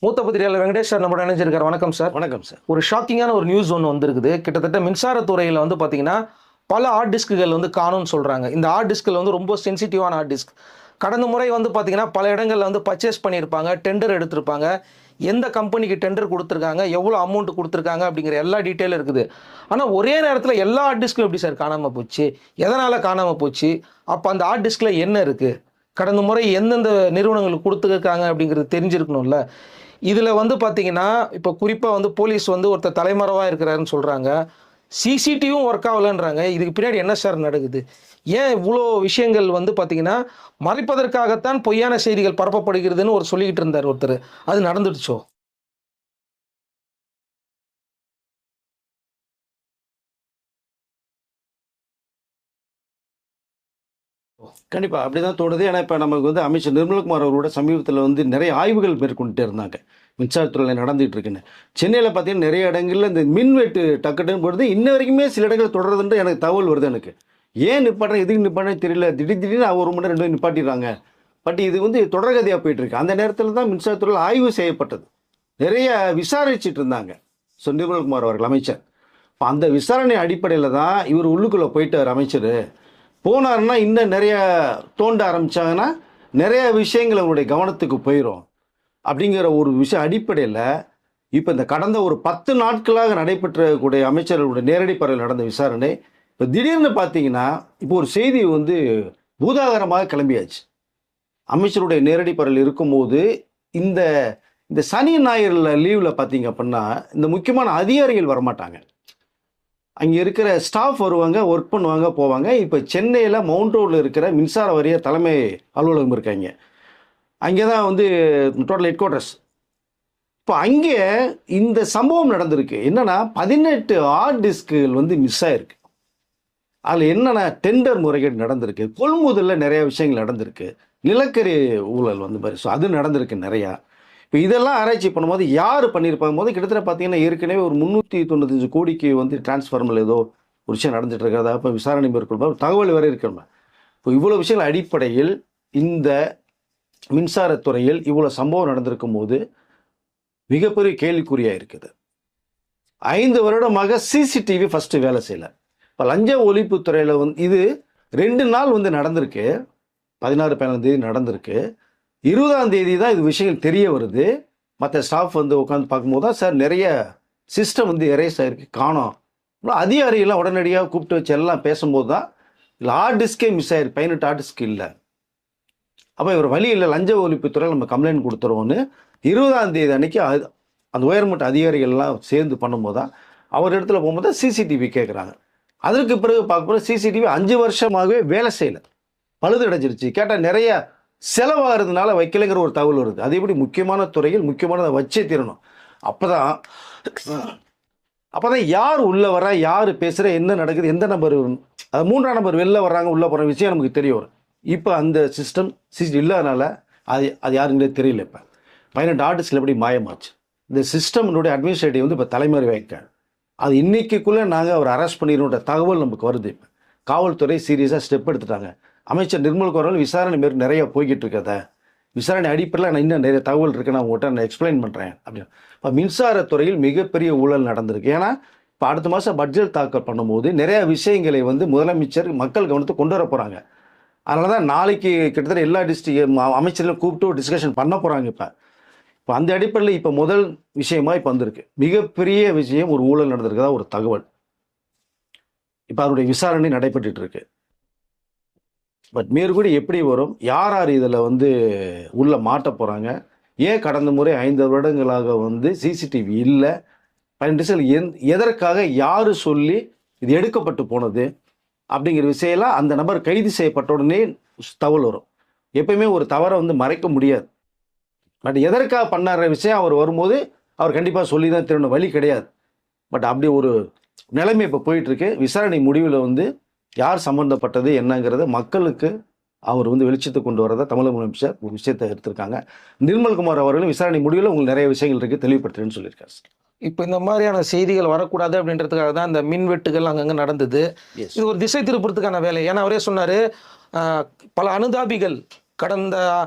மூத்த பத்திரிகையாளர் வெங்கடேஷ் சார் நம்ம இணைஞ்சிருக்காரு. வணக்கம் சார். வணக்கம் சார். ஒரு ஷாக்கிங்கான ஒரு நியூஸ் ஒன்று வந்திருக்குது. கிட்டத்தட்ட மின்சாரத்துறையில் வந்து பார்த்தீங்கன்னா பல ஹார்ட் டிஸ்க்குகள் வந்து காணும்னு சொல்கிறாங்க. இந்த ஹார்ட் டிஸ்கில் வந்து ரொம்ப சென்சிட்டிவான ஹார்ட் டிஸ்க். கடந்த முறை வந்து பார்த்தீங்கன்னா பல இடங்களில் வந்து பர்ச்சேஸ் பண்ணியிருப்பாங்க, டெண்டர் எடுத்திருப்பாங்க, எந்த கம்பெனிக்கு டெண்டர் கொடுத்துருக்காங்க, எவ்வளோ அமௌண்ட் கொடுத்துருக்காங்க அப்படிங்கிற எல்லா டீட்டெயிலும் இருக்குது. ஆனால் ஒரே நேரத்தில் எல்லா ஹார்ட் டிஸ்க்கும் எப்படி சார் காணாமல் போச்சு, எதனால் காணாமல் போச்சு, அப்போ அந்த ஹார்ட் டிஸ்கில் என்ன இருக்குது, கடந்த முறை எந்தெந்த நிறுவனங்களுக்கு கொடுத்துருக்காங்க அப்படிங்கிறது தெரிஞ்சிருக்கணும்ல. இதில் வந்து பார்த்தீங்கன்னா இப்போ குறிப்பாக வந்து போலீஸ் வந்து ஒருத்தர் தலைமறைவாக இருக்கிறாருன்னு சொல்கிறாங்க, சிசிடிவியும் ஒர்க் ஆகலைன்றாங்க. இதுக்கு பின்னாடி என்ன சார் நடக்குது? ஏன் இவ்வளோ விஷயங்கள் வந்து பார்த்தீங்கன்னா மறைப்பதற்காகத்தான் பொய்யான செய்திகள் பரப்பப்படுகிறதுன்னு ஒரு சொல்லிக்கிட்டு இருந்தார் ஒருத்தர். அது நடந்துடுச்சோ? கண்டிப்பா அப்படிதான் தோணுது. ஏன்னா இப்ப நமக்கு வந்து அமைச்சர் நிர்மல்குமார் அவரோட சமீபத்தில் வந்து நிறைய ஆய்வுகள் மேற்கொண்டுட்டே இருந்தாங்க. மின்சாரத்துறையில் நடந்துட்டு இருக்குன்னு. சென்னையில் பார்த்தீங்கன்னா நிறைய இடங்கள்ல இந்த மின்வெட்டு டக்குன்னு போடுறது இன்ன வரைக்குமே சில இடங்கள் தொடர்றதுன்ற எனக்கு தகவல் வருது. எனக்கு ஏன் நிப்பாட்டுறேன், எதுக்கு நிப்பாட்டே தெரியல. திடீர்னு ஒரு மணி நேரம் 2 நிப்பாட்டிடுறாங்க. பட் இது வந்து தொடர்கதையாக போயிட்டு இருக்கு. அந்த நேரத்தில் தான் மின்சாரத்துறையில் ஆய்வு செய்யப்பட்டது. நிறைய விசாரிச்சுட்டு இருந்தாங்க நிர்மல்குமார் அவர்கள் அமைச்சர். அந்த விசாரணை அடிப்படையில் தான் இவர் உள்ளுக்குள்ளே போயிட்டார். அமைச்சர் போனார்னா இன்னும் நிறைய தோண்ட ஆரம்பித்தாங்கன்னா நிறைய விஷயங்கள் அவருடைய கவனத்துக்கு போயிடும் அப்படிங்கிற ஒரு விஷயம் அடிப்படையில் இப்போ இந்த கடந்த ஒரு 10 நாட்களாக நடைபெற்றக்கூடிய அமைச்சர்களுடைய நேரடி பார்வையில் நடந்த விசாரணை இப்போ திடீர்னு பார்த்தீங்கன்னா இப்போ ஒரு செய்தி வந்து பூதாகரமாக கிளம்பியாச்சு. அமைச்சருடைய நேரடி பார்வையில் இருக்கும்போது இந்த இந்த சனி ஞாயிறு லீவில் பார்த்தீங்க அப்படின்னா இந்த முக்கியமான அதிகாரிகள் வரமாட்டாங்க. அங்கே இருக்கிற ஸ்டாஃப் வருவாங்க, ஒர்க் பண்ணுவாங்க, போவாங்க. இப்போ சென்னையில் மவுண்ட் ரோடில் இருக்கிற மின்சார வாரிய தலைமை அலுவலகம் இருக்காங்க. அங்கே தான் வந்து டோட்டல் ஹெட் குவார்ட்டர்ஸ். இப்போ அங்கே இந்த சம்பவம் நடந்திருக்கு. என்னன்னா 18 ஹார்ட் டிஸ்குகள் வந்து மிஸ் ஆயிருக்கு. அதில் என்னென்னா டெண்டர் முறைகேடு நடந்திருக்கு, கொள்முதலில் நிறைய விஷயங்கள் நடந்திருக்கு, நிலக்கரி ஊழல் வந்து மாதிரி அது நடந்திருக்கு நிறையா. இப்போ இதெல்லாம் ஆராய்ச்சி பண்ணும்போது யார் பண்ணியிருப்பாங்க போது கிட்டத்தட்ட பார்த்தீங்கன்னா ஏற்கனவே ஒரு 395 கோடிக்கு வந்து டிரான்ஸ்ஃபார்மர் ஏதோ ஒரு விஷயம் நடந்துட்டு இருக்கிறதா இப்போ விசாரணை மேற்கொள்ளும் தகவல் வரை இருக்கிறோம். இப்போ இவ்வளோ விஷயங்கள் அடிப்படையில் இந்த மின்சாரத்துறையில் இவ்வளோ சம்பவம் நடந்திருக்கும் போது மிகப்பெரிய கேள்விக்குறியாக இருக்குது. 5 வருடமாக சிசிடிவி ஃபஸ்ட்டு வேலை செய்யலை. இப்போ லஞ்ச ஒழிப்புத்துறையில் வந்து இது 2 நாள் வந்து நடந்திருக்கு. 16-17 தேதி நடந்திருக்கு. 20ஆம் தேதி தான் இது விஷயங்கள் தெரிய வருது. மற்ற ஸ்டாஃப் வந்து உட்காந்து பார்க்கும்போது தான் சார் நிறைய சிஸ்டம் வந்து எரேஸ் ஆகிருக்கு, காணோம். அதிகாரிகள்லாம் உடனடியாக கூப்பிட்டு வச்சு எல்லாம் பேசும்போது தான் இல்லை ஹார்ட் டிஸ்கே மிஸ் ஆயிருக்கு, 18 ஹார்ட் டிஸ்க் இல்லை. அப்போ இவர் வழி இல்லை, லஞ்ச ஒழிப்புத்துறை நம்ம கம்ப்ளைண்ட் கொடுத்துருவோன்னு 20ஆம் தேதி அன்னைக்கு அந்த உயர்மட்ட அதிகாரிகள்லாம் சேர்ந்து பண்ணும்போது தான் அவர் இடத்துல போகும்போது தான் சிசிடிவி கேட்குறாங்க. அதற்கு பிறகு பார்க்கும்போது சிசிடிவி 5 வருஷமாகவே வேலை செய்யலை, பழுதடைஞ்சிருச்சு. கேட்டால் நிறைய செலவாகிறதுனால வைக்கலைங்கிற ஒரு தகவல் வருது. அது எப்படி முக்கியமான துறையில் முக்கியமானதை வச்சே தீரணும். அப்போதான் யார் உள்ளே வர்றா, யார் பேசுகிற, என்ன நடக்குது, எந்த நம்பர், அது 3ஆம் நம்பர் வெளில வர்றாங்க, உள்ளே போகிற விஷயம் நமக்கு தெரிய வரும். இப்போ அந்த சிஸ்டம் இல்லாதனால அது யாருங்களே தெரியல. இப்போ 18 ஆர்டிஸ்டில் எப்படி மாயமாச்சு. இந்த சிஸ்டம்னுடைய அட்மினிஸ்ட்ரேட்டிவ் வந்து இப்போ தலைமறை வைக்காங்க. அது இன்னைக்குள்ளே நாங்கள் அவர் அரெஸ்ட் பண்ணிடுற தகவல் நமக்கு வருது. இப்போ காவல்துறை சீரியஸாக ஸ்டெப் எடுத்துட்டாங்க. அமைச்சர் நிர்மல்குமார் விசாரணை மாரி நிறைய போய்கிட்டு இருக்கத விசாரணை அடிப்படையில் நான் இன்னும் நிறைய தகவல் இருக்குன்னு உங்கள்கிட்ட நான் எக்ஸ்பிளைன் பண்ணுறேன் அப்படின்னு. இப்போ மின்சாரத்துறையில் மிகப்பெரிய ஊழல் நடந்திருக்கு. ஏன்னா இப்போ அடுத்த மாதம் பட்ஜெட் தாக்கல் பண்ணும்போது நிறைய விஷயங்களை வந்து முதலமைச்சர் மக்கள் கவனத்தை கொண்டு வர போகிறாங்க. அதனால தான் நாளைக்கு கிட்டத்தட்ட எல்லா டிஸ்ட்ரிக்ட் அமைச்சர்களும் கூப்பிட்டு டிஸ்கஷன் பண்ண போகிறாங்க. இப்போ அந்த அடிப்படையில் இப்போ முதல் விஷயமா இப்போ வந்திருக்கு. மிகப்பெரிய விஷயம் ஒரு ஊழல் நடந்திருக்கதா ஒரு தகவல். இப்போ அவருடைய விசாரணை நடைபெற்றுட்டு இருக்கு. பட் மேற்கூடி எப்படி வரும், யார் யார் இதில் வந்து உள்ளே மாட்ட போகிறாங்க, ஏன் கடந்த முறை 5 வருடங்களாக வந்து சிசிடிவி இல்லை, 12 எதற்காக யார் சொல்லி இது எடுக்கப்பட்டு போனது அப்படிங்கிற விஷயம்லாம் அந்த நபர் கைது செய்யப்பட்ட உடனே தகவல் வரும். எப்பயுமே ஒரு தவறை வந்து மறைக்க முடியாது. பட் எதற்காக பண்ணார விஷயம் அவர் வரும்போது அவர் கண்டிப்பாக சொல்லி தான் திரும்ப வழி கிடையாது. பட் அப்படி ஒரு நிலைமை இப்போ போயிட்டுருக்கு. விசாரணை முடிவில் வந்து யார் சம்மந்தப்பட்டது என்னங்கிறத மக்களுக்கு அவர் வந்து வெளிச்சத்தை கொண்டு வரதை தமிழக முதலமைச்சர் ஒரு விஷயத்தை எடுத்திருக்காங்க. நிர்மல்குமார் அவர்களும் விசாரணை முடிவில் உங்களுக்கு நிறைய விஷயங்கள் இருக்குது தெளிவுபடுத்துறேன்னு சொல்லியிருக்காரு. இப்போ இந்த மாதிரியான செய்திகள் வரக்கூடாது அப்படின்றதுக்காக தான் இந்த மின்வெட்டுகள் அங்கங்கே நடந்தது. இது ஒரு திசை திருப்புறதுக்கான வேலை. ஏன்னா அவரே சொன்னார், பல அனுதாபிகள் கடந்த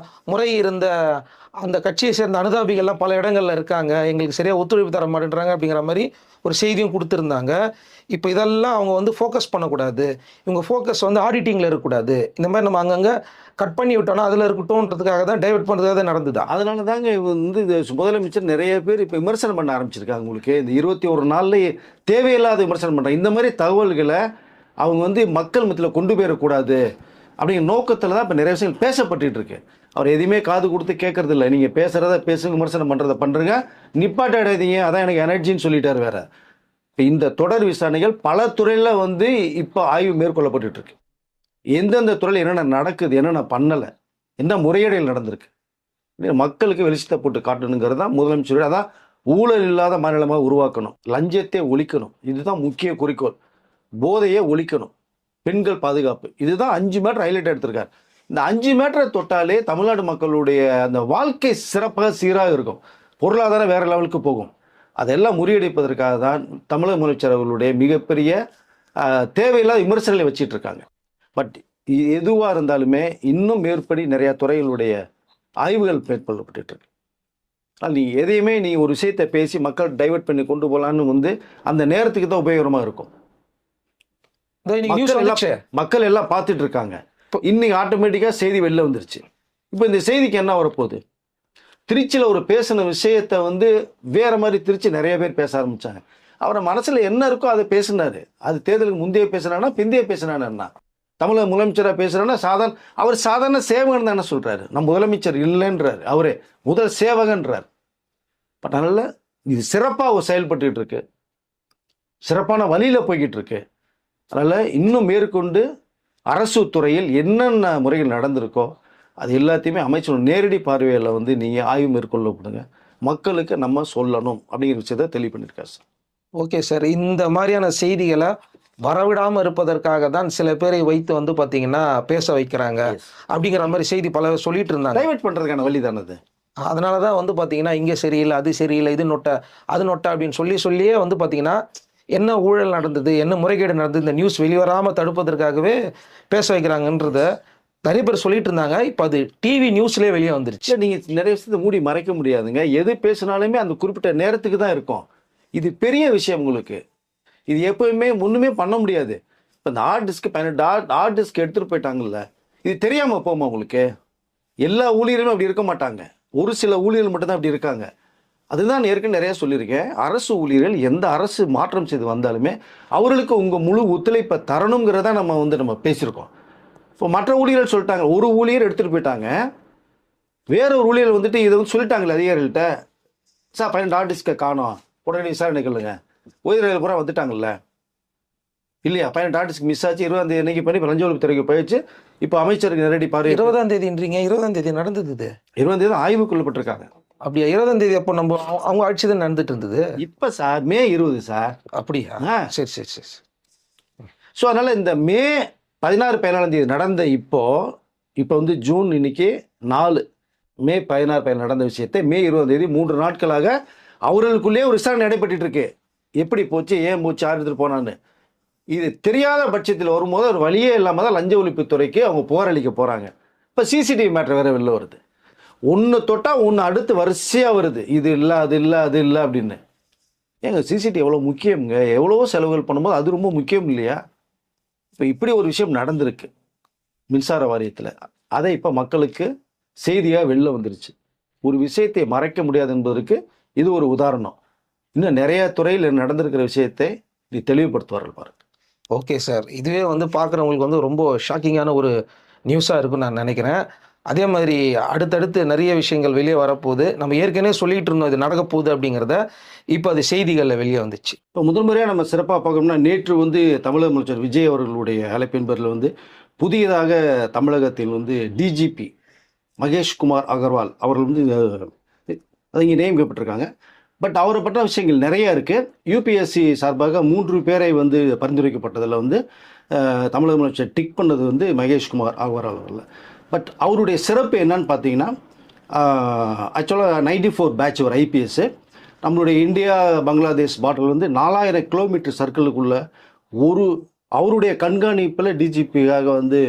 முறை இருந்த அந்த கட்சியை சேர்ந்த அனுதாபிகள்லாம் பல இடங்கள்ல இருக்காங்க, எங்களுக்கு சரியா ஒத்துழைப்பு தர மாட்டேன்றாங்க அப்படிங்கிற மாதிரி ஒரு செய்தியும் கொடுத்துருந்தாங்க. இப்போ இதெல்லாம் அவங்க வந்து ஃபோக்கஸ் பண்ணக்கூடாது, இவங்க ஃபோக்கஸ் வந்து ஆடிட்டிங்கில் இருக்கக்கூடாது, இந்த மாதிரி நம்ம அங்கங்கே கட் பண்ணி விட்டோம்னா அதில் இருக்கட்டும்ன்றதுக்காக தான், டைவர்ட் பண்ணுறதுக்காக தான் நடந்துதா? அதனால தாங்க வந்து இது முதலமைச்சர் நிறைய பேர் இப்போ விமர்சனம் பண்ண ஆரம்பிச்சிருக்காங்க. உங்களுக்கு இந்த 21 நாள்லேயே தேவையில்லாத விமர்சனம் பண்ணுறாங்க. இந்த மாதிரி தகவல்களை அவங்க வந்து மக்கள் மத்தியில் கொண்டு போயிடக்கூடாது அப்படிங்கிற நோக்கத்தில் தான் இப்போ நிறைய விஷயங்கள் பேசப்பட்டு இருக்கு. அவர் எதையுமே காது கொடுத்து கேட்கறது இல்லை. நீங்கள் பேசுகிறத பேசுங்க, விமர்சனம் பண்ணுறத பண்ணுறங்க, நிப்பாட்டாடாதீங்க, அதான் எனக்கு எனர்ஜின்னு சொல்லிட்டார் வேற. இப்போ இந்த தொடர் விசாரணைகள் பல துறையில் வந்து இப்போ ஆய்வு மேற்கொள்ளப்பட்டு இருக்கு. எந்தெந்த துறையில் என்னென்ன நடக்குது, என்னென்ன பண்ணலை, என்ன முறையீடுகள் நடந்திருக்கு, மக்களுக்கு வெளிச்சத்தை போட்டு காட்டணுங்கிறது தான் முதலமைச்சர். அதான் ஊழல் இல்லாத மாநிலமாக உருவாக்கணும், லஞ்சத்தை ஒழிக்கணும், இதுதான் முக்கிய குறிக்கோள். போதையை ஒழிக்கணும், பெண்கள் பாதுகாப்பு, இதுதான் 5 மேட்டர் ஹைலைட் எடுத்திருக்காரு. இந்த 5 மேட்டரை தொட்டாலே தமிழ்நாடு மக்களுடைய அந்த வாழ்க்கை சிறப்பாக சீராக இருக்கும், பொருளாதாரம் வேற லெவலுக்கு போகும். அதெல்லாம் முறியடிப்பதற்காக தான் தமிழக முதலமைச்சர் அவர்களுடைய மிகப்பெரிய தேவையில்லாத விமர்சனங்களை வச்சிட்டு இருக்காங்க. பட் எதுவாக இருந்தாலுமே இன்னும் மேற்படி நிறையா துறைகளுடைய ஆய்வுகள் மேற்கொள்ளப்பட்டு இருக்கு. ஆனால் நீ எதையுமே நீ ஒரு விஷயத்தை பேசி மக்கள் டைவர்ட் பண்ணி கொண்டு போகலான்னு வந்து அந்த நேரத்துக்கு தான் உபயோகமாக இருக்கும். மக்கள் எல்லாம் பார்த்துட்டு இருக்காங்க. இன்னைக்கு ஆட்டோமேட்டிக்காக செய்தி வெளில வந்துருச்சு. இப்போ இந்த செய்திக்கு என்ன வரப்போகுது? திருச்சியில் ஒரு பேசின விஷயத்தை வந்து வேற மாதிரி திருச்சி நிறைய பேர் பேச ஆரம்பிச்சாங்க. அவரை மனசில் என்ன இருக்கோ அதை பேசினாரு. அது தேர்தலுக்கு முந்தைய பேசினானா பிந்தைய பேசினானா? தமிழக முதலமைச்சராக பேசுகிறேன்னா அவர் சாதாரண சேவகன் தானே சொல்கிறாரு. நம்ம முதலமைச்சர் இல்லைன்றார், அவரே முதல் சேவகன்றார். பட் அதனால் இது சிறப்பாக செயல்பட்டுக்கிட்டு இருக்கு, சிறப்பான வழியில் போய்கிட்டு இருக்கு. அதனால் இன்னும் மேற்கொண்டு அரசு துறையில் என்னென்ன முறைகள் நடந்திருக்கோ அது எல்லாத்தையுமே அமைச்சர் நேரடி பார்வையில் வந்து நீங்கள் ஆய்வு மேற்கொள்ளப்படுங்க, மக்களுக்கு நம்ம சொல்லணும் அப்படிங்கிற விஷயத்தை தெளிவு பண்ணியிருக்காரு சார். ஓகே சார், இந்த மாதிரியான செய்திகளை வரவிடாமல் இருப்பதற்காக தான் சில பேரை வைத்து வந்து பார்த்தீங்கன்னா பேச வைக்கிறாங்க அப்படிங்கிற மாதிரி செய்தி பல சொல்லிட்டு இருந்தாங்க. டைவர்ட் பண்ணுறதுக்கான வழி தானே அது. அதனால தான் வந்து பார்த்தீங்கன்னா இங்கே சரியில்லை, அது சரியில்லை, இது நொட்டை, அது நொட்டை அப்படின்னு சொல்லியே வந்து பார்த்தீங்கன்னா என்ன ஊழல் நடந்தது, என்ன முறைகேடு நடந்தது, இந்த நியூஸ் வெளிவராமல் தடுப்பதற்காகவே பேச வைக்கிறாங்கன்றத நிறைய பேர் சொல்லிட்டு இருந்தாங்க. இப்போ அது டிவி நியூஸ்லேயே வெளியே வந்துருச்சு. நீங்கள் நிறைய விஷயத்தை மூடி மறைக்க முடியாதுங்க. எது பேசினாலுமே அந்த குறிப்பிட்ட நேரத்துக்கு தான் இருக்கும். இது பெரிய விஷயம் உங்களுக்கு. இது எப்பவுமே முன்னுமே பண்ண முடியாது. இப்போ இந்த ஹார்ட் டிஸ்க் 18 ஹார்ட் டிஸ்க் எடுத்துகிட்டு போயிட்டாங்கல்ல, இது தெரியாமல் போமா உங்களுக்கு? எல்லா ஊழியர்களும் அப்படி இருக்க மாட்டாங்க, ஒரு சில ஊழியர்கள் மட்டும்தான் அப்படி இருக்காங்க. அதுதான் ஏற்கனவே நிறைய சொல்லியிருக்கேன். அரசு ஊழியர்கள் எந்த அரசு மாற்றம் செய்து வந்தாலுமே அவர்களுக்கு உங்கள் முழு ஒத்துழைப்பை தரணுங்கிறத நம்ம பேசியிருக்கோம். இப்போ மற்ற ஊழியர்கள் சொல்லிட்டாங்க, ஒரு ஊழியர் எடுத்துகிட்டு போயிட்டாங்க, வேற ஒரு ஊழியர் வந்துட்டு இதை வந்து சொல்லிட்டாங்களே அதிகாரிகள்கிட்ட, சார் 18 ஹார்ட் டிஸ்கை காணோம், உடனே விசாரணை சொல்லுங்க. உயிரிழப்பு பூரா வந்துட்டாங்கல்ல இல்லையா? 18 ஹார்ட் டிஸ்க் மிஸ் ஆச்சு, 20ஆம் தேதி என்னைக்கு பண்ணி இப்போ லஞ்ச ஒழிப்பு துறைக்கு போயிடுச்சு. இப்போ அமைச்சருக்கு நேரடி பார்வை. 20ஆம் தேதின்றீங்க? 20ஆம் தேதி நடந்தது. 20ஆம் தேதி ஆய்வு கொள்ளப்பட்டிருக்காங்க. அப்படியா? 20ஆம் தேதி அப்போ நம்ம அவங்க ஆட்சி தான் நடந்துட்டு இருந்தது. இப்போ சார் மே 20 சார். அப்படியா? சரி சரி சரி. ஸோ அதனால் இந்த மே 16, 17ஆம் தேதி நடந்த இப்போ வந்து ஜூன் இன்னைக்கு 4, மே 16, 17 நடந்த விஷயத்தை மே 20ஆம் தேதி 3 நாட்களாக அவர்களுக்குள்ளே ஒரு விசாரணை நடைபெற்று இருக்கு. எப்படி போச்சு, ஏன் போச்சு, யார் எடுத்துட்டு போனான்னு. இது தெரியாத பட்சத்தில் வரும்போது ஒரு வழியே இல்லாமல் தான் லஞ்ச ஒழிப்புத்துறைக்கு அவங்க போராளிக்க போகிறாங்க. இப்போ சிசிடிவி மேட்ரு வேறு வெளில வருது. ஒன்று தொட்டால் ஒன்று அடுத்து வரிசையாக வருது, இது இல்லை அது இல்லை அது இல்லை அப்படின்னு. ஏங்க சிசிடிவி எவ்வளோ முக்கியங்க, எவ்வளவோ செலவுகள் பண்ணும்போது அது ரொம்ப முக்கியம் இல்லையா? இப்போ இப்படி ஒரு விஷயம் நடந்திருக்கு மின்சார வாரியத்தில். அதை இப்போ மக்களுக்கு செய்தியாக வெளில வந்துருச்சு. ஒரு விஷயத்தை மறைக்க முடியாது என்பதற்கு இது ஒரு உதாரணம். இன்னும் நிறைய துறையில் நடந்திருக்கிற விஷயத்தை நீ தெளிவுபடுத்துவார்கள் பாருங்க. ஓகே சார், இதுவே வந்து பார்க்குறவங்களுக்கு வந்து ரொம்ப ஷாக்கிங்கான ஒரு நியூஸாக இருக்குன்னு நான் நினைக்கிறேன். அதே மாதிரி அடுத்தடுத்து நிறைய விஷயங்கள் வெளியே வரப்போகுது. நம்ம ஏற்கனவே சொல்லிகிட்டு இருந்தோம் இது நடக்க போகுது அப்படிங்கிறத, இப்போ அது செய்திகளில் வெளியே வந்துச்சு. இப்போ முதல் முறையாக நம்ம சிறப்பாக பார்க்கணும்னா, நேற்று வந்து தமிழக முதலமைச்சர் விஜய் அவர்களுடைய அழைப்பின் பேரில் வந்து புதியதாக தமிழகத்தில் வந்து டிஜிபி மகேஷ்குமார் அகர்வால் அவர்கள் வந்து அதை இங்கே நியமிக்கப்பட்டிருக்காங்க. பட் அவரை பற்ற விஷயங்கள் நிறைய இருக்குது. யூபிஎஸ்சி சார்பாக 3 பேரை வந்து பரிந்துரைக்கப்பட்டதில் வந்து தமிழக முதலமைச்சர் டிக் பண்ணது வந்து மகேஷ்குமார் அகர்வால் அவர்கள். பட் அவருடைய சிறப்பு என்னன்னு பார்த்தீங்கன்னா, ஆக்சுவலாக 94 பேட்ச் ஒரு ஐபிஎஸ்ஸு. நம்மளுடைய இந்தியா பங்களாதேஷ் பார்டர் வந்து 4000 கிலோமீட்டர் சர்க்கிளுக்குள்ள அவருடைய கண்காணிப்பில் டிஜிபியாக வந்து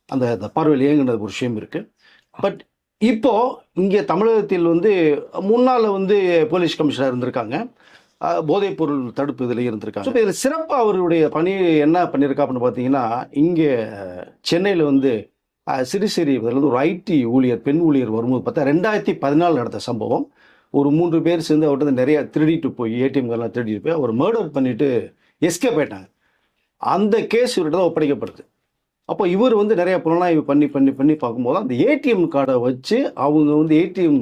அந்த பார்வையில் இயங்குனது ஒரு விஷயம் இருக்குது. பட் இப்போ இங்கே தமிழகத்தில் வந்து முன்னால் வந்து போலீஸ் கமிஷனர் இருந்திருக்காங்க, போதைப்பொருள் தடுப்பு இதில் இருந்திருக்காங்க. இப்போ இதில் சிறப்பாக அவருடைய பணி என்ன பண்ணியிருக்கா அப்படின்னு பார்த்தீங்கன்னா, இங்கே சென்னையில் வந்து சிறுசேரி இதில் வந்து ஒரு ஐடி ஊழியர், பெண் ஊழியர் வரும்போது பார்த்தா 2014 நடந்த சம்பவம். ஒரு 3 பேர் சேர்ந்து அவர்கிட்ட நிறைய திருடிட்டு போய் ஏடிஎம் கார்டெலாம் திருடிட்டு போய் அவர் மர்டர் பண்ணிட்டு எஸ்கேப் ஆயிட்டாங்க. அந்த கேஸ் இவர்கிட்ட தான் ஒப்படைக்கப்படுது. அப்போ இவர் வந்து நிறைய புலனாய்வு பண்ணி பார்க்கும்போது அந்த ஏடிஎம் கார்டை வச்சு அவங்க வந்து ஏடிஎம்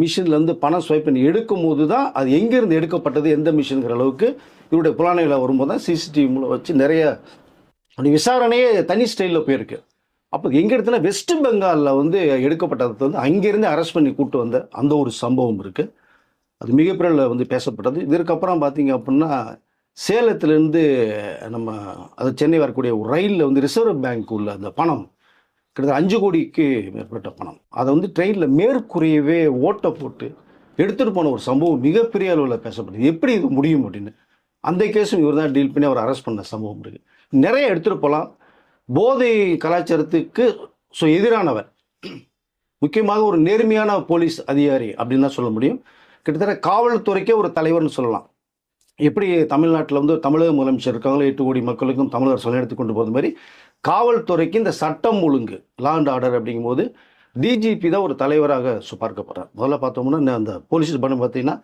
மிஷின்லேருந்து பணம் ஸ்வைப் பண்ணி எடுக்கும் போது தான் அது எங்கேருந்து எடுக்கப்பட்டது, எந்த மிஷின்ங்கிற அளவுக்கு இவருடைய புலனாய்வில் வரும்போது தான் சிசிடிவி மூலம் வச்சு நிறைய விசாரணையே தனி ஸ்டைலில் போயிருக்கு. அப்போ எங்கே இடத்துல வெஸ்ட் பெங்காலில் வந்து எடுக்கப்பட்டது வந்து அங்கேருந்து அரெஸ்ட் பண்ணி கூப்பிட்டு வந்த அந்த ஒரு சம்பவம் இருக்குது. அது மிகப்பெரிய வந்து பேசப்பட்டது. இதற்கப்புறம் பார்த்தீங்க அப்படின்னா சேலத்திலேருந்து நம்ம அது சென்னை வரக்கூடிய ஒரு ரயிலில் வந்து ரிசர்வ் பேங்க் உள்ள அந்த பணம் கிட்டத்தட்ட 5 கோடிக்கு மேற்பட்ட பணம் அதை வந்து ட்ரெயினில் மேற்கூறியவே ஓட்டை போட்டு எடுத்துகிட்டு போன ஒரு சம்பவம் மிகப்பெரிய அளவில் பேசப்படுது. எப்படி இது முடியும் அப்படின்னு அந்த கேஸும் இவர் தான் டீல் பண்ணி அவர் அரெஸ்ட் பண்ண சம்பவம் இருக்குது. நிறைய எடுத்துகிட்டு போகலாம். போதை கலாச்சாரத்துக்கு எதிரானவர், முக்கியமாக ஒரு நேர்மையான போலீஸ் அதிகாரி அப்படின்னு தான் சொல்ல முடியும். கிட்டத்தட்ட காவல்துறைக்கே ஒரு தலைவர்னு சொல்லலாம். எப்படி தமிழ்நாட்டில் வந்து தமிழக முதலமைச்சர் இருக்காங்களோ 8 கோடி மக்களுக்கும் தமிழர் சொல்ல எடுத்து கொண்டு போகிற மாதிரி காவல்துறைக்கு இந்த சட்டம் ஒழுங்கு லா அண்ட் ஆர்டர் அப்படிங்கும்போது டிஜிபி தான் ஒரு தலைவராக பார்க்கப்படுறார். முதல்ல பார்த்தோம்னா அந்த போலீஸ் டிபார்ட்மெண்ட் பார்த்தீங்கன்னா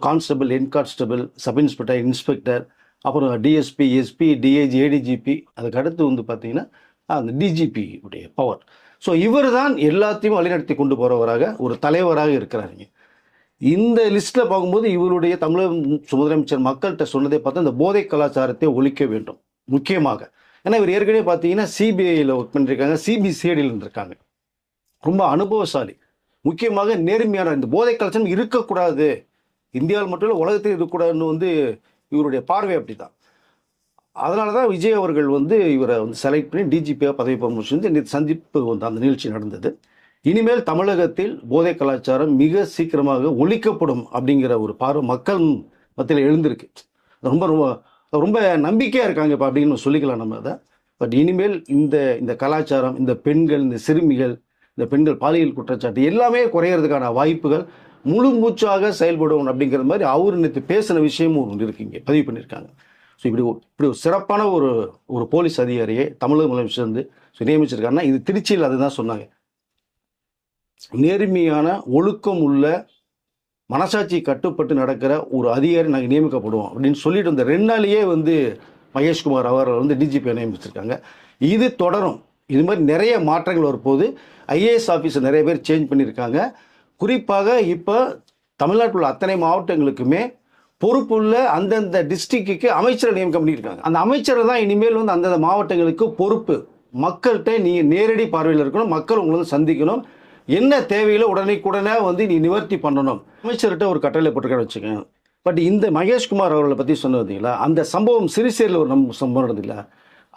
constable, head constable, sub inspector, inspector, அப்புறம் டிஎஸ்பி, எஸ்பி, டிஐஜி, ஏடிஜிபி, அதுக்கு அடுத்து வந்து பார்த்தீங்கன்னா அந்த டிஜிபி உடைய பவர். இவர் தான் எல்லாத்தையும் வழிநடத்தி கொண்டு போகிறவராக ஒரு தலைவராக இருக்கிறாருங்க. இந்த லிஸ்ட்டில் பார்க்கும்போது இவருடைய தமிழக முதலமைச்சர் மக்கள்கிட்ட சொன்னதே பார்த்தா இந்த போதை கலாச்சாரத்தை ஒழிக்க வேண்டும் முக்கியமாக. ஏன்னா இவர் ஏற்கனவே பார்த்தீங்கன்னா சிபிஐயில் ஒர்க் பண்ணியிருக்காங்க, சிபிசிஐடியில் இருந்திருக்காங்க. ரொம்ப அனுபவசாலி, முக்கியமாக நேர்மையான. இந்த போதை கலாச்சாரம் இருக்கக்கூடாது, இந்தியாவில் மட்டும் இல்லை உலகத்தில் இருக்கக்கூடாதுன்னு வந்து இவருடைய பார்வை அப்படி தான். அதனால தான் விஜய் அவர்கள் வந்து இவரை வந்து செலக்ட் பண்ணி டிஜிபியாக பதவி பிரமோஷன் இந்த சந்திப்பு வந்து அந்த நிகழ்ச்சி நடந்தது. இனிமேல் தமிழகத்தில் போதை கலாச்சாரம் மிக சீக்கிரமாக ஒழிக்கப்படும் அப்படிங்கிற ஒரு பார்வை மக்கள் மத்தியில் எழுந்திருக்கு. ரொம்ப ரொம்ப ரொம்ப நம்பிக்கையாக இருக்காங்க இப்போ அப்படின்னு சொல்லிக்கலாம் நம்ம அதை. பட் இனிமேல் இந்த கலாச்சாரம், இந்த பெண்கள், இந்த சிறுமிகள், இந்த பெண்கள் பாலியல் குற்றச்சாட்டு எல்லாமே குறையிறதுக்கான வாய்ப்புகள் முழு மூச்சாக செயல்படும் அப்படிங்கிற மாதிரி அவர் நேற்று பேசின விஷயமும் ஒன்று இருக்குங்க, பதிவு பண்ணியிருக்காங்க. இப்படி ஒரு சிறப்பான ஒரு போலீஸ் அதிகாரியை தமிழக முதலமைச்சர் வந்து நியமிச்சிருக்காருன்னா இது திருச்சியில் அதுதான் சொன்னாங்க. நேர்மையான ஒழுக்கம் உள்ள மனசாட்சி கட்டுப்பட்டு நடக்கிற ஒரு அதிகாரி நாங்கள் நியமிக்கப்படுவோம் அப்படின்னு சொல்லிட்டு இந்த 2 நாளையே வந்து மகேஷ்குமார் அவர்கள் வந்து டிஜிபி நியமிச்சிருக்காங்க. இது தொடரும். இது மாதிரி நிறைய மாற்றங்கள் வரப்போகுது. ஐஏஎஸ் ஆஃபீஸர் நிறைய பேர் சேஞ்ச் பண்ணியிருக்காங்க. குறிப்பாக இப்போ தமிழ்நாட்டில் உள்ள அத்தனை மாவட்டங்களுக்குமே பொறுப்புள்ள அந்தந்த டிஸ்ட்ரிக்ட்டுக்கு அமைச்சரை நியமனம் பண்ணியிருக்காங்க. அந்த அமைச்சரை தான் இனிமேல் வந்து அந்தந்த மாவட்டங்களுக்கு பொறுப்பு. மக்கள்கிட்ட நீங்கள் நேரடி பார்வையில் இருக்கணும், மக்கள் உங்களை வந்து சந்திக்கணும், என்ன தேவையில உடனே வந்து நீ நிவர்த்தி பண்ணணும். அமைச்சர்கிட்ட ஒரு கட்டளை போட்டுக்க வச்சுக்கேன். பட் இந்த மகேஷ்குமார் அவர்களை பற்றி சொன்னதுங்களா, அந்த சம்பவம் சிறுசேரியில் ஒரு சம்பவம் நடந்ததில்லை,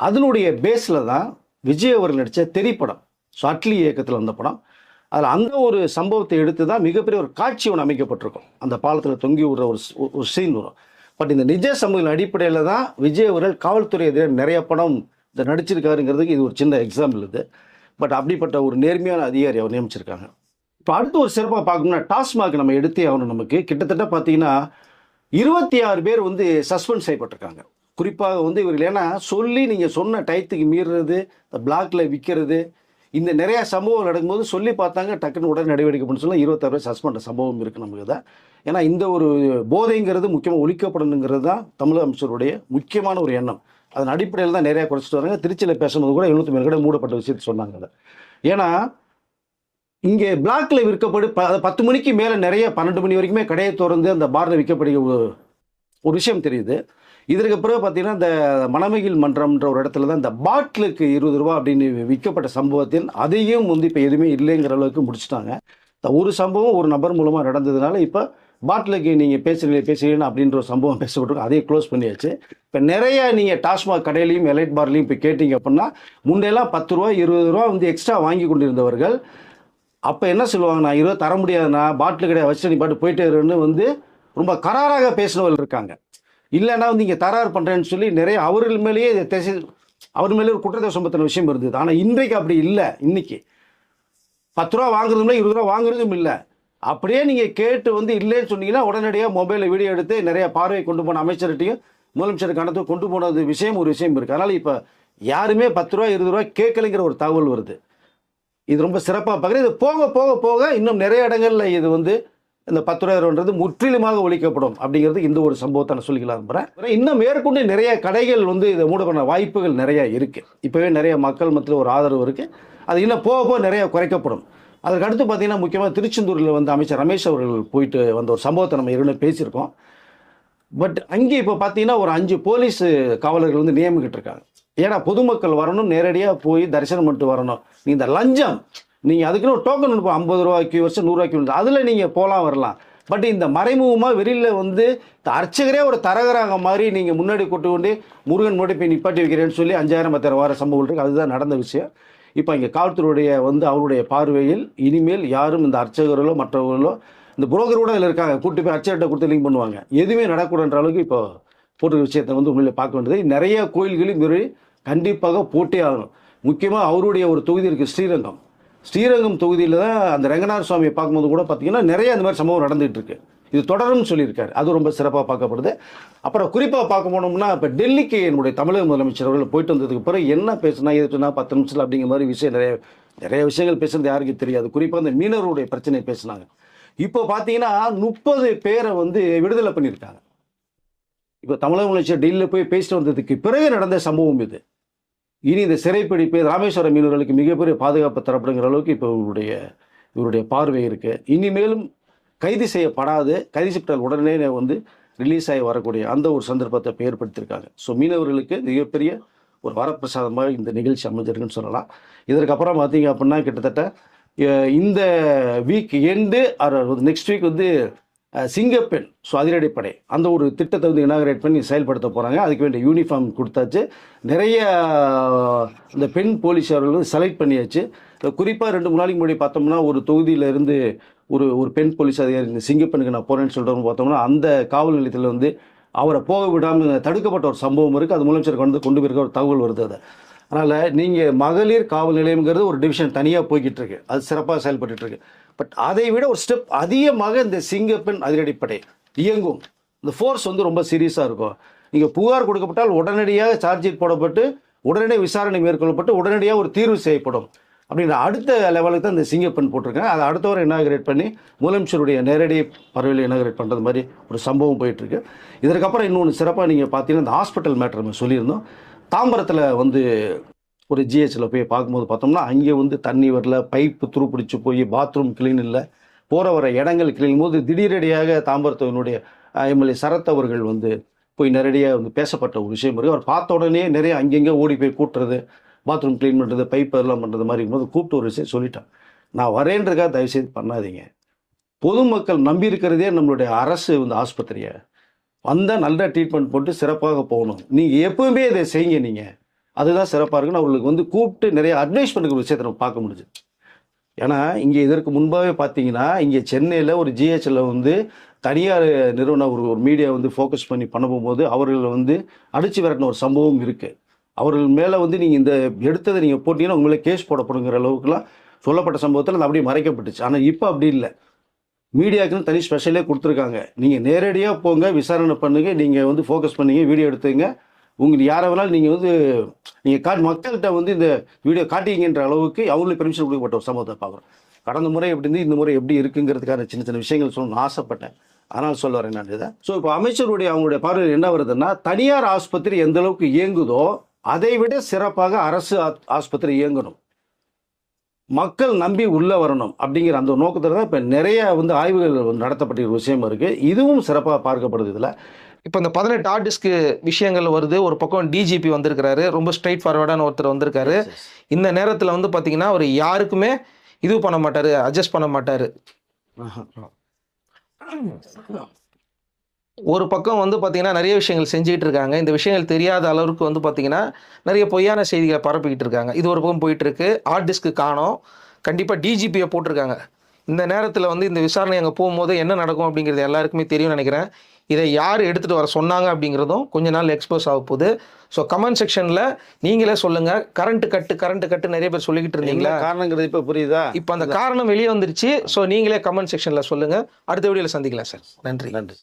அதனுடைய பேஸில் தான் விஜய் அவர்கள் நடித்த திரைப்படம், அட்லி இயக்கத்தில் வந்த படம். அதில் அந்த ஒரு சம்பவத்தை எடுத்து தான் மிகப்பெரிய ஒரு காட்சி ஒன்று அமைக்கப்பட்டிருக்கும். அந்த பாலத்தில் தொங்கி விடுற ஒரு சீன் வரும். பட் இந்த நிஜ சம்பவத்தின் அடிப்படையில் தான் விஜய் அவர்கள் காவல்துறை எதிராக நிறைய படம் இதை நடிச்சிருக்காருங்கிறதுக்கு இது ஒரு சின்ன எக்ஸாம்பிள் இது. பட் அப்படிப்பட்ட ஒரு நேர்மையான அதிகாரி அவர் நியமிச்சிருக்காங்க. இப்போ அடுத்து ஒரு சிறப்பாக பார்க்கணும்னா டாஸ்மாக் நம்ம எடுத்தே ஆகணும். நமக்கு கிட்டத்தட்ட பார்த்தீங்கன்னா 26 பேர் வந்து சஸ்பெண்ட் செய்யப்பட்டிருக்காங்க. குறிப்பாக வந்து இவர்கள் ஏன்னா சொல்லி நீங்கள் சொன்ன டயத்துக்கு மீறுறது, பிளாக்ல விற்கிறது, இந்த நிறையா சம்பவம் நடக்கும்போது சொல்லி பார்த்தாங்க, டக்குன்னு உடனே நடவடிக்கை பண்ண சொல்லி 26 பேர் சஸ்பெண்ட் சம்பவம் இருக்குது நமக்கு தான். ஏன்னா இந்த ஒரு போதைங்கிறது முக்கியமாக ஒழிக்கப்படணுங்கிறது தான் தமிழக அமைச்சருடைய முக்கியமான ஒரு எண்ணம். அதன் அடிப்படையில் தான் நிறையா குறைச்சிட்டு வராங்க. திருச்சியில் பேசும்போது கூட 700 கடை மூடப்பட்ட விஷயத்தை சொன்னாங்க அதை. ஏன்னா இங்கே பிளாக்ல விற்கப்படு 10 மணிக்கு மேலே நிறைய 12 மணி வரைக்குமே கடையை திறந்து அந்த பாரில் விற்கப்படுகிற ஒரு விஷயம் தெரியுது. இதற்கு பிறகு பார்த்தீங்கன்னா இந்த மணமகிழ் மன்றம்ன்ற ஒரு இடத்துல தான் இந்த பாட்டிலுக்கு 20 ரூபா அப்படின்னு விற்கப்பட்ட சம்பவத்தில் அதையும் வந்து இப்போ எதுவுமே இல்லைங்கிற அளவுக்கு முடிச்சுட்டாங்க. ஒரு சம்பவம் ஒரு நபர் மூலமாக நடந்ததுனால இப்போ பாட்டிலுக்கு நீங்கள் பேசுகிறீங்க அப்படின்ற ஒரு சம்பவம் பேசப்பட்டிருக்கோம், அதையும் க்ளோஸ் பண்ணியாச்சு. இப்போ நிறைய நீங்கள் டாஸ்மாக் கடையிலையும் எலைட் பார்லையும் இப்போ கேட்டிங்க அப்படின்னா முன்னெல்லாம் 10 ரூபா 20 ரூபா வந்து எக்ஸ்ட்ரா வாங்கி கொண்டிருந்தவர்கள் அப்போ என்ன சொல்லுவாங்க, நான் 20 தர முடியாதுண்ணா, பாட்டில் கடையை வச்சு நீ பாட்டு போயிட்டே இருன்னு வந்து ரொம்ப கராராக பேசினவர்கள் இருக்காங்க. இல்லைன்னா வந்து இங்கே தராறு பண்ணுறேன்னு சொல்லி நிறைய அவர்கள் மேலேயே அவர் மேலே ஒரு குற்றத்தை சுமத்தின விஷயம் இருந்தது. ஆனால் இன்றைக்கு அப்படி இல்லை. இன்னைக்கு 10 ரூபா வாங்குறதும் இல்லை, 20 ரூபா வாங்குறதும் இல்லை. அப்படியே நீங்கள் கேட்டு வந்து இல்லைன்னு சொன்னீங்கன்னா உடனடியாக மொபைலில் வீடியோ எடுத்து நிறைய பார்வை கொண்டு போன அமைச்சர்கிட்டையும் முதலமைச்சர் கணத்துக்கு கொண்டு போனது ஒரு விஷயம் இருக்குது. அதனால் இப்போ யாருமே 10 ரூபா 20 ரூபா கேட்கலைங்கிற ஒரு தகவல் வருது. இது ரொம்ப சிறப்பாக பார்க்குறேன். இது போக போக போக இன்னும் நிறைய இடங்களில் இது வந்து இந்த 10 ரூபா 20 முற்றிலுமாக ஒழிக்கப்படும் அப்படிங்கிறது இந்த ஒரு சம்பவத்தை நான் சொல்லிக்கலாம் நம்புறேன். இன்னும் மேற்கொண்டு நிறைய கடைகள் வந்து இதை மூட பண்ண வாய்ப்புகள் நிறைய இருக்குது. இப்போவே நிறைய மக்கள் மத்தியில் ஒரு ஆதரவு இருக்குது. அது இன்னும் போக போக நிறைய குறைக்கப்படும். அதற்கு அடுத்து பார்த்தீங்கன்னா முக்கியமாக திருச்செந்தூரில் வந்து அமைச்சர் ரமேஷ் அவர்கள் போயிட்டு வந்த ஒரு சம்பவத்தை நம்ம ஏற்கனவே பேசியிருக்கோம். பட் அங்கே இப்போ பார்த்தீங்கன்னா ஒரு 5 போலீஸ் காவலர்கள் வந்து நியமிக்கிட்டு இருக்காங்க. ஏன்னா பொதுமக்கள் வரணும், நேரடியாக போய் தரிசனம் பண்ணிட்டு வரணும். நீ இந்த லஞ்சம் நீங்கள் அதுக்குன்னு ஒரு டோக்கன் அனுப்போம், 50 ரூபாய்க்கு வருஷம் 100 ரூபாய்க்கு அதில் நீங்கள் போகலாம் வரலாம். பட் இந்த மறைமுகமாக வெளியில் வந்து இந்த அர்ச்சகரே ஒரு தரகராக மாதிரி நீங்கள் முன்னாடி கொண்டு கொண்டு முருகன் முன்னாடி போய் நிப்பாட்டி வைக்கிறேன்னு சொல்லி 5000 10,000 வார சம்பவம் இருக்குது. அதுதான் நடந்த விஷயம். இப்போ இங்கே காவல்துறையுடைய வந்து அவருடைய பார்வையில் இனிமேல் யாரும் இந்த அர்ச்சகர்களோ மற்றவர்களோ இந்த புரோக்கரோட இதில் இருக்காங்க, கூட்டு போய் அர்ச்சகர்கிட்ட கொடுத்து லிங்க் பண்ணுவாங்க, எதுவுமே நடக்கூடன்ற அளவுக்கு இப்போ போட்டு விஷயத்தை வந்து உண்மையிலே பார்க்க வேண்டியது. நிறைய கோயில்களையும் இது கண்டிப்பாக போட்டே ஆகணும். முக்கியமாக அவருடைய ஒரு தொகுதி இருக்குது ஸ்ரீரங்கம் தொகுதியில் தான் அந்த ரங்கநாத சுவாமியை பார்க்கும்போது கூட பார்த்தீங்கன்னா நிறைய அந்த மாதிரி சம்பவம் நடந்துகிட்டு இருக்கு. இது தொடரும்னு சொல்லியிருக்காரு. அது ரொம்ப சிறப்பாக பார்க்கப்படுது. அப்புறம் குறிப்பாக பார்க்க போனோம்னா இப்போ டெல்லிக்கு என்னுடைய தமிழக முதலமைச்சர் அவர்கள் போயிட்டு வந்ததுக்கு பிறகு என்ன பேசுனா எது சொன்னால் 10 நிமிஷத்தில் அப்படிங்கிற மாதிரி விஷயம் நிறைய விஷயங்கள் பேசுறது யாருக்கும் தெரியாது. குறிப்பாக அந்த மீனவருடைய பிரச்சனை பேசினாங்க. இப்போ பார்த்தீங்கன்னா 30 பேரை வந்து விடுதலை பண்ணியிருக்காங்க. இப்போ தமிழக முதலமைச்சர் டெல்லியில் போய் பேசிட்டு வந்ததுக்கு பிறகு நடந்த சம்பவம் இது. இனி இந்த சிறைப்பிடிப்பு ராமேஸ்வரம் மீனவர்களுக்கு மிகப்பெரிய பாதுகாப்பு தரப்படுங்கிற அளவுக்கு இப்போ இவருடைய பார்வை இருக்குது. இனிமேலும் கைது செய்யப்பட்டால் உடனே வந்து ரிலீஸ் ஆகி வரக்கூடிய அந்த ஒரு சந்தர்ப்பத்தை ஏற்படுத்தியிருக்காங்க. ஸோ மீனவர்களுக்கு மிகப்பெரிய ஒரு வரப்பிரசாதமாக இந்த நிகழ்ச்சி அமைஞ்சிருக்குன்னு சொல்லலாம். இதற்கப்புறம் பார்த்தீங்க அப்படின்னா கிட்டத்தட்ட இந்த வீக் எண்டு நெக்ஸ்ட் வீக் வந்து சிங்கப்பெண் அதிரடிப்படை அந்த ஒரு திட்டத்தை வந்து இனாகரேட் பண்ணி செயல்படுத்த போகிறாங்க. அதுக்கு வேண்டிய யூனிஃபார்ம் கொடுத்தாச்சு. நிறைய இந்த பெண் போலீஸார்கள் வந்து செலக்ட் பண்ணியாச்சு. குறிப்பாக 2-3 நாளைக்கு முன்னாடி பார்த்தோம்னா ஒரு தொகுதியிலேருந்து ஒரு பெண் போலீஸ் அதிகாரி சிங்கப்பெண்ணுக்கு நான் போகிறேன்னு சொல்லிட்டு பார்த்தோம்னா அந்த காவல் நிலையத்தில் வந்து அவரை போக விடாமல் தடுக்கப்பட்ட ஒரு சம்பவம் இருக்குது. அது முதலமைச்சருக்கு வந்து கொண்டு போயிருக்க ஒரு தகவல் வருது. அது அதனால் நீங்கள் மகளிர் காவல் நிலையம்ங்கிறது ஒரு டிவிஷன் தனியாக போய்கிட்டு இருக்கு, அது சிறப்பாக செயல்பட்டு இருக்கு. பட் அதை விட ஒரு ஸ்டெப் அதிகமாக இந்த சிங்கப்பெண் அதிரடிப்படை இயங்கும். இந்த ஃபோர்ஸ் வந்து ரொம்ப சீரியஸாக இருக்கும். நீங்கள் புகார் கொடுக்கப்பட்டால் உடனடியாக சார்ஜ் ஷீட் போடப்பட்டு உடனடியாக விசாரணை மேற்கொள்ளப்பட்டு உடனடியாக ஒரு தீர்வு செய்யப்படும் அப்படின்ற அடுத்த லெவலுக்கு தான் இந்த சிங்கப்பெண் போட்டிருக்காங்க. அதை அடுத்த வாரம் இனாகரேட் பண்ணி முதலமைச்சருடைய நேரடி பார்வையில் இனாகரேட் பண்ணுறது மாதிரி ஒரு சம்பவம் போயிட்டுருக்கு. இதற்கப்புறம் இன்னொன்று சிறப்பாக நீங்கள் பார்த்தீங்கன்னா இந்த ஹாஸ்பிட்டல் மேட்டர் நம்ம சொல்லியிருந்தோம். தாம்பரத்தில் வந்து ஒரு ஜிஹெச்சில் போய் பார்க்கும்போது பார்த்தோம்னா அங்கே வந்து தண்ணி வரல, பைப்பு துருப்பிடிச்சு போய் பாத்ரூம் கிளீன் இல்லை, போகிற வர இடங்கள் கிளீன் போது திடீரடியாக தாம்பரத்தினுடைய எம்எல்ஏ சரத் அவர்கள் வந்து போய் நேரடியாக வந்து பேசப்பட்ட ஒரு விஷயம் இருக்குது. அவர் பார்த்த உடனே நிறைய அங்கங்கே ஓடி போய் கூட்டுறது, பாத்ரூம் க்ளீன் பண்ணுறது, பைப் எல்லாம் பண்ணுறது மாதிரி இருக்கும்போது கூப்பிட்டு ஒரு விஷயம் சொல்லிட்டான். நான் வரேன்றதுக்காக தயவுசெய்து பண்ணாதீங்க. பொதுமக்கள் நம்பி இருக்கிறதே நம்மளுடைய அரசு வந்து ஆஸ்பத்திரியை வந்தால் நல்ல ட்ரீட்மெண்ட் போட்டு சிறப்பாக போகணும். நீங்கள் எப்பவுமே இதை செய்யுங்க, நீங்கள் அதுதான் சிறப்பாக இருக்குன்னு அவர்களுக்கு வந்து கூப்பிட்டு நிறைய அட்வைஸ் பண்ணுற விஷயத்தை நம்ம பார்க்க முடியுது. ஏன்னா இங்கே இதற்கு முன்பாகவே பார்த்தீங்கன்னா இங்கே சென்னையில் ஒரு ஜிஹெச்சில் வந்து தனியார் நிறுவனம் ஒரு மீடியா வந்து ஃபோக்கஸ் பண்ணி பண்ண போகும்போது அவர்கள் வந்து அடித்து விரட்டின ஒரு சம்பவம் இருக்குது. அவர்கள் மேலே வந்து நீங்கள் இந்த எடுத்ததை நீங்கள் போட்டிங்கன்னா உங்களே கேஸ் போடப்படுங்கிற அளவுக்குலாம் சொல்லப்பட்ட சம்பவத்தில் அது அப்படியே மறைக்கப்பட்டுச்சு. ஆனால் இப்போ அப்படி இல்லை. மீடியாவுக்குன்னு தனி ஸ்பெஷலே கொடுத்துருக்காங்க. நீங்கள் நேரடியாக போங்க, விசாரணை பண்ணுங்க, நீங்கள் வந்து ஃபோக்கஸ் பண்ணிங்க, வீடியோ எடுத்துங்க, உங்களுக்கு யாரை வேணாலும் நீங்கள் வந்து நீங்கள் மக்கள்கிட்ட வந்து இந்த வீடியோ காட்டிங்கன்ற அளவுக்கு அவங்களுக்கு பெர்மிஷன் கொடுக்கப்பட்ட ஒரு சம்பவத்தை பார்க்குறோம். கடந்த முறை எப்படி இருந்து இந்த முறை எப்படி இருக்குங்கிறதுக்கான சின்ன சின்ன விஷயங்கள் சொல்லணும்னு ஆசைப்பட்டேன். அதனால் சொல்ல வரேன் நான் இதை. ஸோ இப்போ அமைச்சருடைய அவங்களுடைய பார்வையில் என்ன வருதுன்னா, தனியார் ஆஸ்பத்திரி எந்த அளவுக்கு இயங்குதோ அதை விட சிறப்பாக அரசு ஆஸ்பத்திரி இயங்கணும், மக்கள் நம்பி உள்ளே வரணும் அப்படிங்கிற அந்த நோக்கத்தில் தான் இப்போ நிறைய வந்து ஆய்வுகள் நடத்தப்பட்ட விஷயம் இருக்குது. இதுவும் சிறப்பாக பார்க்கப்படுது. இதில் இப்போ இந்த 18 ஹார்ட் டிஸ்க்கு விஷயங்கள் வருது. ஒரு பக்கம் டிஜிபி வந்திருக்கிறாரு, ரொம்ப ஸ்ட்ரைட் ஃபார்வர்டான ஒருத்தர் வந்திருக்காரு. இந்த நேரத்தில் வந்து பார்த்தீங்கன்னா அவர் யாருக்குமே இது பண்ண மாட்டார், அட்ஜஸ்ட் பண்ண மாட்டார். ஒரு பக்கம் வந்து பார்த்தீங்கன்னா நிறைய விஷயங்கள் செஞ்சுக்கிட்டு இருக்காங்க. இந்த விஷயங்கள் தெரியாத அளவுக்கு வந்து பார்த்தீங்கன்னா நிறைய பொய்யான செய்திகளை பரப்பிக்கிட்டு இருக்காங்க. இது ஒரு பக்கம் போயிட்டுருக்கு. ஹார்ட் டிஸ்க்கு காணோம், கண்டிப்பாக டிஜிபியை போட்டிருக்காங்க. இந்த நேரத்தில் வந்து இந்த விசாரணை அங்கே போகும்போது என்ன நடக்கும் அப்படிங்கிறது எல்லாருக்குமே தெரியும்னு நினைக்கிறேன். இதை யார் எடுத்துகிட்டு வர சொன்னாங்க அப்படிங்கிறதும் கொஞ்ச நாள் எக்ஸ்போஸ் ஆக போகுது. ஸோ கமெண்ட் செக்ஷனில் நீங்களே சொல்லுங்கள். கரண்ட் கட்டு நிறைய பேர் சொல்லிக்கிட்டு இருந்தீங்களா, காரணங்கிறது இப்போ புரியுதா? இப்போ அந்த காரணம் வெளியே வந்துருச்சு. ஸோ நீங்களே கமெண்ட் செக்ஷனில் சொல்லுங்கள். அடுத்த வீடியோவில் சந்திக்கலாம் சார். நன்றி. நன்றி.